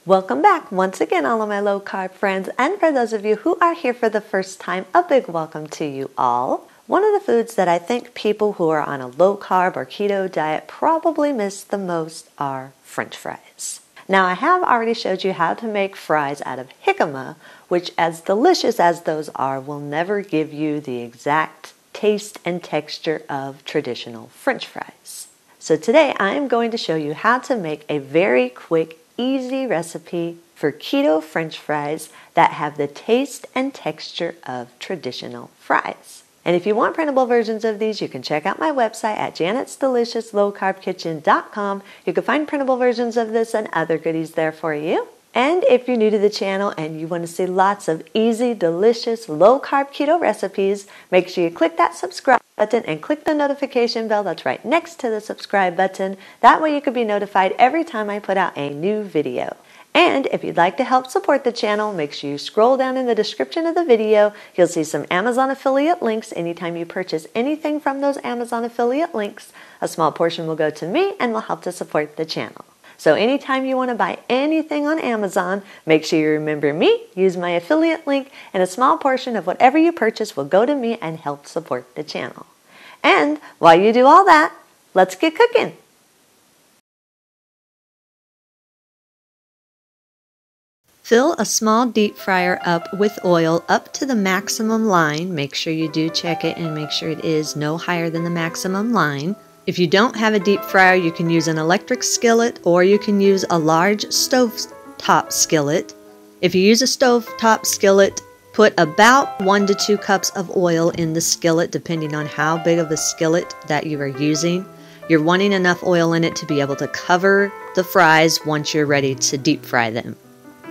Welcome back once again, all of my low carb friends, and for those of you who are here for the first time, a big welcome to you all. One of the foods that I think people who are on a low carb or keto diet probably miss the most are French fries. Now, I have already showed you how to make fries out of jicama, which, as delicious as those are, will never give you the exact taste and texture of traditional French fries. So today I am going to show you how to make a very quick, easy recipe for keto French fries that have the taste and texture of traditional fries. And if you want printable versions of these, you can check out my website at janetsdeliciouslowcarbkitchen.com. You can find printable versions of this and other goodies there for you. And if you're new to the channel and you want to see lots of easy, delicious, low-carb keto recipes, make sure you click that subscribe button and click the notification bell that's right next to the subscribe button. That way you can be notified every time I put out a new video. And if you'd like to help support the channel, make sure you scroll down in the description of the video. You'll see some Amazon affiliate links. Anytime you purchase anything from those Amazon affiliate links, a small portion will go to me and will help to support the channel. So anytime you want to buy anything on Amazon, make sure you remember me, use my affiliate link, and a small portion of whatever you purchase will go to me and help support the channel. And while you do all that, let's get cooking. Fill a small deep fryer up with oil up to the maximum line. Make sure you do check it and make sure it is no higher than the maximum line. If you don't have a deep fryer, you can use an electric skillet or you can use a large stovetop skillet. If you use a stovetop skillet, put about 1 to 2 cups of oil in the skillet, depending on how big of a skillet that you are using. You're wanting enough oil in it to be able to cover the fries once you're ready to deep fry them.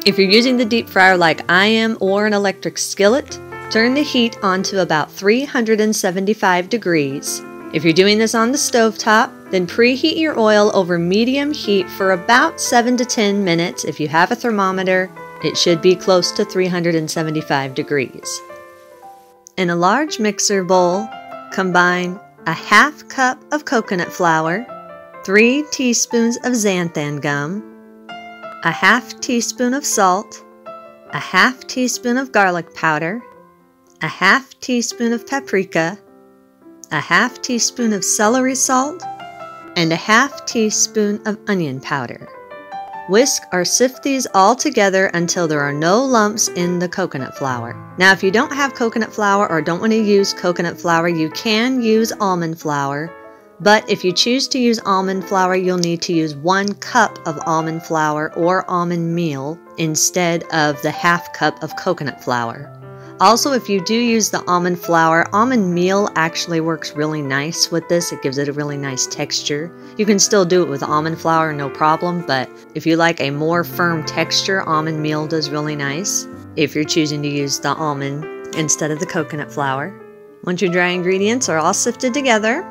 If you're using the deep fryer like I am or an electric skillet, turn the heat on to about 375 degrees. If you're doing this on the stovetop, then preheat your oil over medium heat for about 7 to 10 minutes. If you have a thermometer, it should be close to 375 degrees. In a large mixer bowl, combine a half cup of coconut flour, 3 teaspoons of xanthan gum, a half teaspoon of salt, a half teaspoon of garlic powder, a half teaspoon of paprika, a half teaspoon of celery salt, and a half teaspoon of onion powder. Whisk or sift these all together until there are no lumps in the coconut flour. Now, if you don't have coconut flour or don't want to use coconut flour, you can use almond flour. But if you choose to use almond flour, you'll need to use 1 cup of almond flour or almond meal instead of the half cup of coconut flour. Also, if you do use the almond flour, almond meal actually works really nice with this. It gives it a really nice texture. You can still do it with almond flour, no problem, but if you like a more firm texture, almond meal does really nice if you're choosing to use the almond instead of the coconut flour. Once your dry ingredients are all sifted together,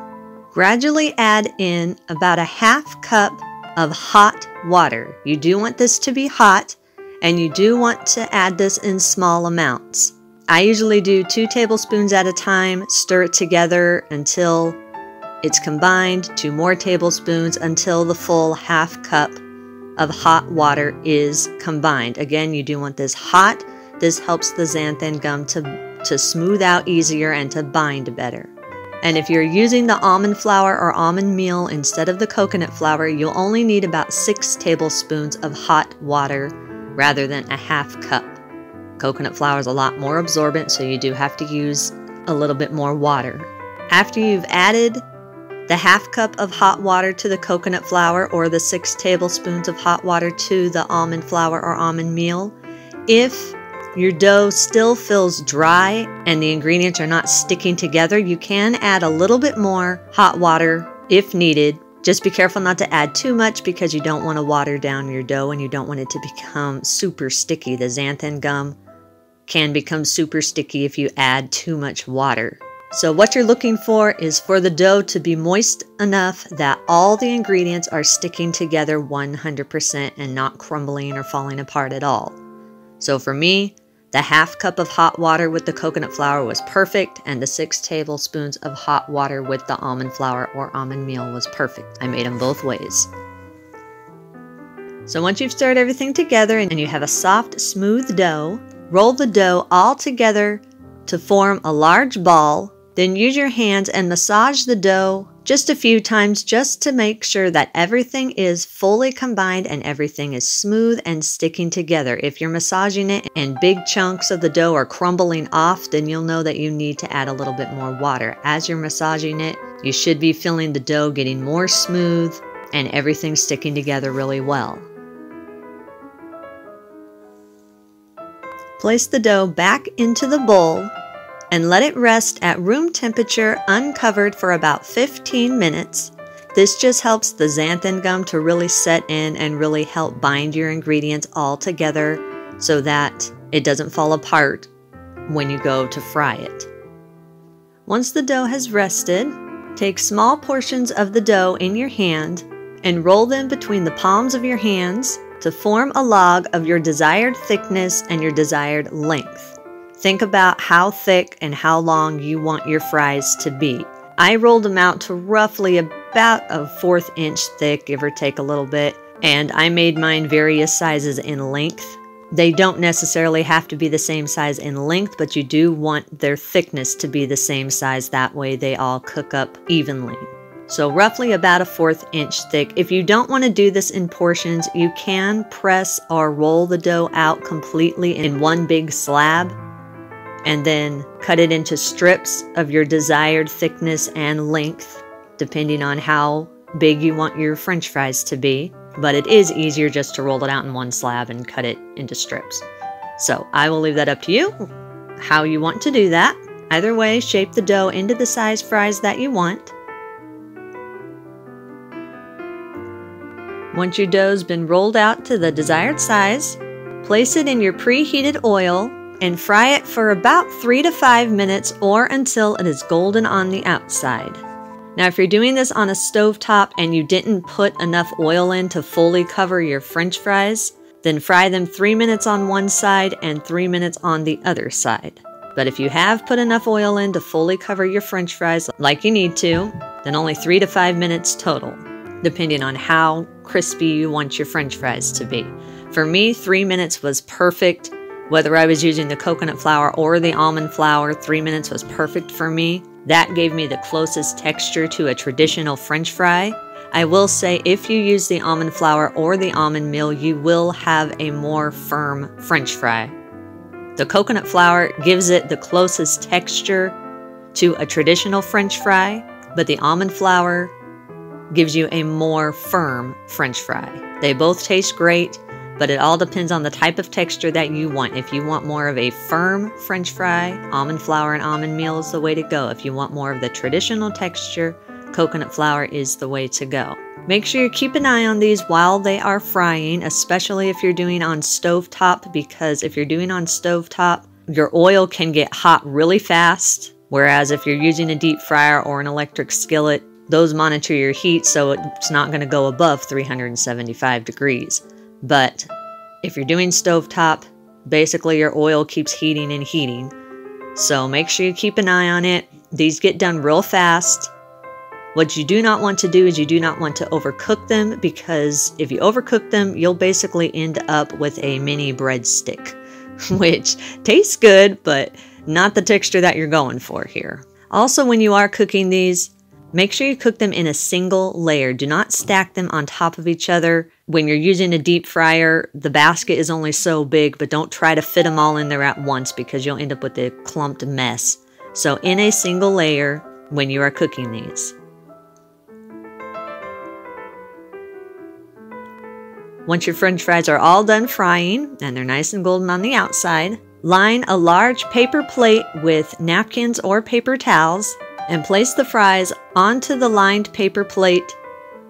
gradually add in about a half cup of hot water. You do want this to be hot, and you do want to add this in small amounts. I usually do 2 tablespoons at a time, stir it together until it's combined, 2 more tablespoons until the full half cup of hot water is combined. Again, you do want this hot. This helps the xanthan gum to smooth out easier and to bind better. And if you're using the almond flour or almond meal instead of the coconut flour, you'll only need about 6 tablespoons of hot water rather than a half cup. Coconut flour is a lot more absorbent, so you do have to use a little bit more water. After you've added the half cup of hot water to the coconut flour or the 6 tablespoons of hot water to the almond flour or almond meal, if your dough still feels dry and the ingredients are not sticking together, you can add a little bit more hot water if needed. Just be careful not to add too much because you don't want to water down your dough and you don't want it to become super sticky. The xanthan gum can become super sticky if you add too much water. So what you're looking for is for the dough to be moist enough that all the ingredients are sticking together 100% and not crumbling or falling apart at all. So for me, the half cup of hot water with the coconut flour was perfect, and the 6 tablespoons of hot water with the almond flour or almond meal was perfect. I made them both ways. So once you've stirred everything together and you have a soft, smooth dough, roll the dough all together to form a large ball. Then use your hands and massage the dough just a few times just to make sure that everything is fully combined and everything is smooth and sticking together. If you're massaging it and big chunks of the dough are crumbling off, then you'll know that you need to add a little bit more water. As you're massaging it, you should be feeling the dough getting more smooth and everything sticking together really well. Place the dough back into the bowl and let it rest at room temperature uncovered for about 15 minutes. This just helps the xanthan gum to really set in and really help bind your ingredients all together so that it doesn't fall apart when you go to fry it. Once the dough has rested, take small portions of the dough in your hand and roll them between the palms of your hands to form a log of your desired thickness and your desired length. Think about how thick and how long you want your fries to be. I rolled them out to roughly about a 1/4 inch thick, give or take a little bit, and I made mine various sizes in length. They don't necessarily have to be the same size in length, but you do want their thickness to be the same size. That way they all cook up evenly. So roughly about a 1/4 inch thick. If you don't want to do this in portions, you can press or roll the dough out completely in one big slab and then cut it into strips of your desired thickness and length, depending on how big you want your French fries to be. But it is easier just to roll it out in one slab and cut it into strips. So I will leave that up to you, how you want to do that. Either way, shape the dough into the size fries that you want. Once your dough's been rolled out to the desired size, place it in your preheated oil and fry it for about 3 to 5 minutes or until it is golden on the outside. Now, if you're doing this on a stovetop and you didn't put enough oil in to fully cover your French fries, then fry them 3 minutes on one side and 3 minutes on the other side. But if you have put enough oil in to fully cover your French fries like you need to, then only 3 to 5 minutes total, depending on how crispy you want your French fries to be. For me, 3 minutes was perfect. Whether I was using the coconut flour or the almond flour, 3 minutes was perfect for me. That gave me the closest texture to a traditional French fry. I will say if you use the almond flour or the almond meal, you will have a more firm French fry. The coconut flour gives it the closest texture to a traditional French fry, but the almond flour gives you a more firm French fry. They both taste great, but it all depends on the type of texture that you want. If you want more of a firm French fry, almond flour and almond meal is the way to go. If you want more of the traditional texture, coconut flour is the way to go. Make sure you keep an eye on these while they are frying, especially if you're doing on stovetop, because if you're doing on stovetop, your oil can get hot really fast, whereas if you're using a deep fryer or an electric skillet, those monitor your heat so it's not going to go above 375 degrees. But if you're doing stovetop, basically your oil keeps heating and heating. So make sure you keep an eye on it. These get done real fast. What you do not want to do is you do not want to overcook them, because if you overcook them, you'll basically end up with a mini breadstick, which tastes good, but not the texture that you're going for here. Also, when you are cooking these, make sure you cook them in a single layer. Do not stack them on top of each other. When you're using a deep fryer, the basket is only so big, but don't try to fit them all in there at once because you'll end up with a clumped mess. So in a single layer when you are cooking these. Once your French fries are all done frying and they're nice and golden on the outside, line a large paper plate with napkins or paper towels and place the fries onto the lined paper plate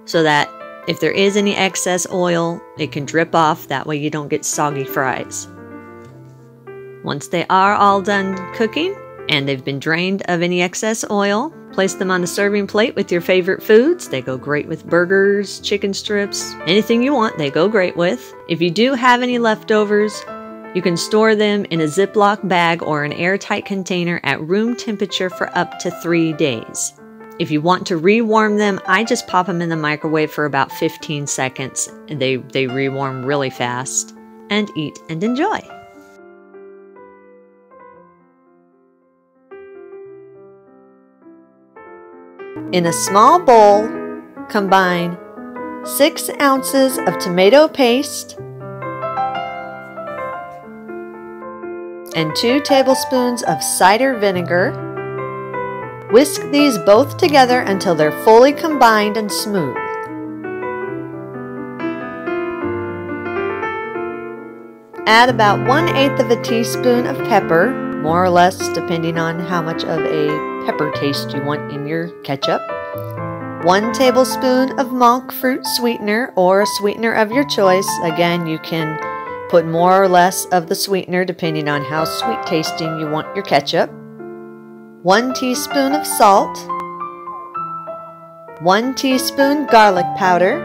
so that if there is any excess oil, it can drip off. That way you don't get soggy fries. Once they are all done cooking and they've been drained of any excess oil, place them on a serving plate with your favorite foods. They go great with burgers, chicken strips, anything you want, they go great with. If you do have any leftovers, you can store them in a Ziploc bag or an airtight container at room temperature for up to 3 days. If you want to rewarm them, I just pop them in the microwave for about 15 seconds. And they rewarm really fast. And eat and enjoy. In a small bowl, combine 6 ounces of tomato paste and 2 tablespoons of cider vinegar. Whisk these both together until they're fully combined and smooth. Add about 1/8 of a teaspoon of pepper, more or less depending on how much of a pepper taste you want in your ketchup. 1 tablespoon of monk fruit sweetener or a sweetener of your choice. Again, you can put more or less of the sweetener depending on how sweet tasting you want your ketchup. 1 teaspoon of salt. 1 teaspoon garlic powder.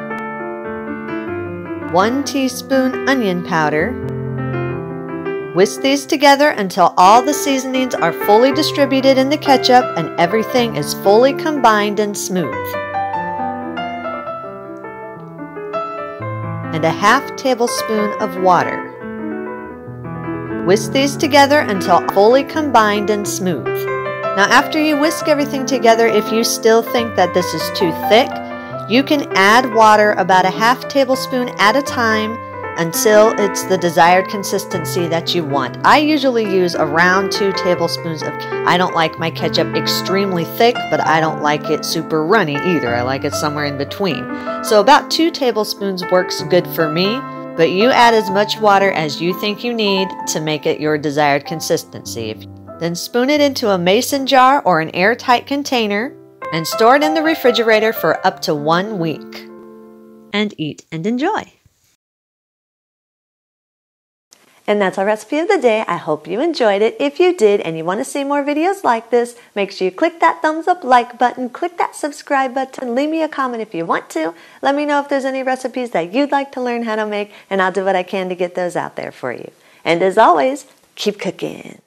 1 teaspoon onion powder. Whisk these together until all the seasonings are fully distributed in the ketchup and everything is fully combined and smooth. And a 1/2 tablespoon of water. Whisk these together until fully combined and smooth. Now after you whisk everything together, if you still think that this is too thick, you can add water about a 1/2 tablespoon at a time until it's the desired consistency that you want. I usually use around 2 tablespoons of, I don't like my ketchup extremely thick, but I don't like it super runny either. I like it somewhere in between. So about 2 tablespoons works good for me, but you add as much water as you think you need to make it your desired consistency. Then spoon it into a mason jar or an airtight container and store it in the refrigerator for up to 1 week. And eat and enjoy. And that's our recipe of the day. I hope you enjoyed it. If you did and you want to see more videos like this, make sure you click that thumbs up like button, click that subscribe button, leave me a comment if you want to. Let me know if there's any recipes that you'd like to learn how to make, and I'll do what I can to get those out there for you. And as always, keep cooking.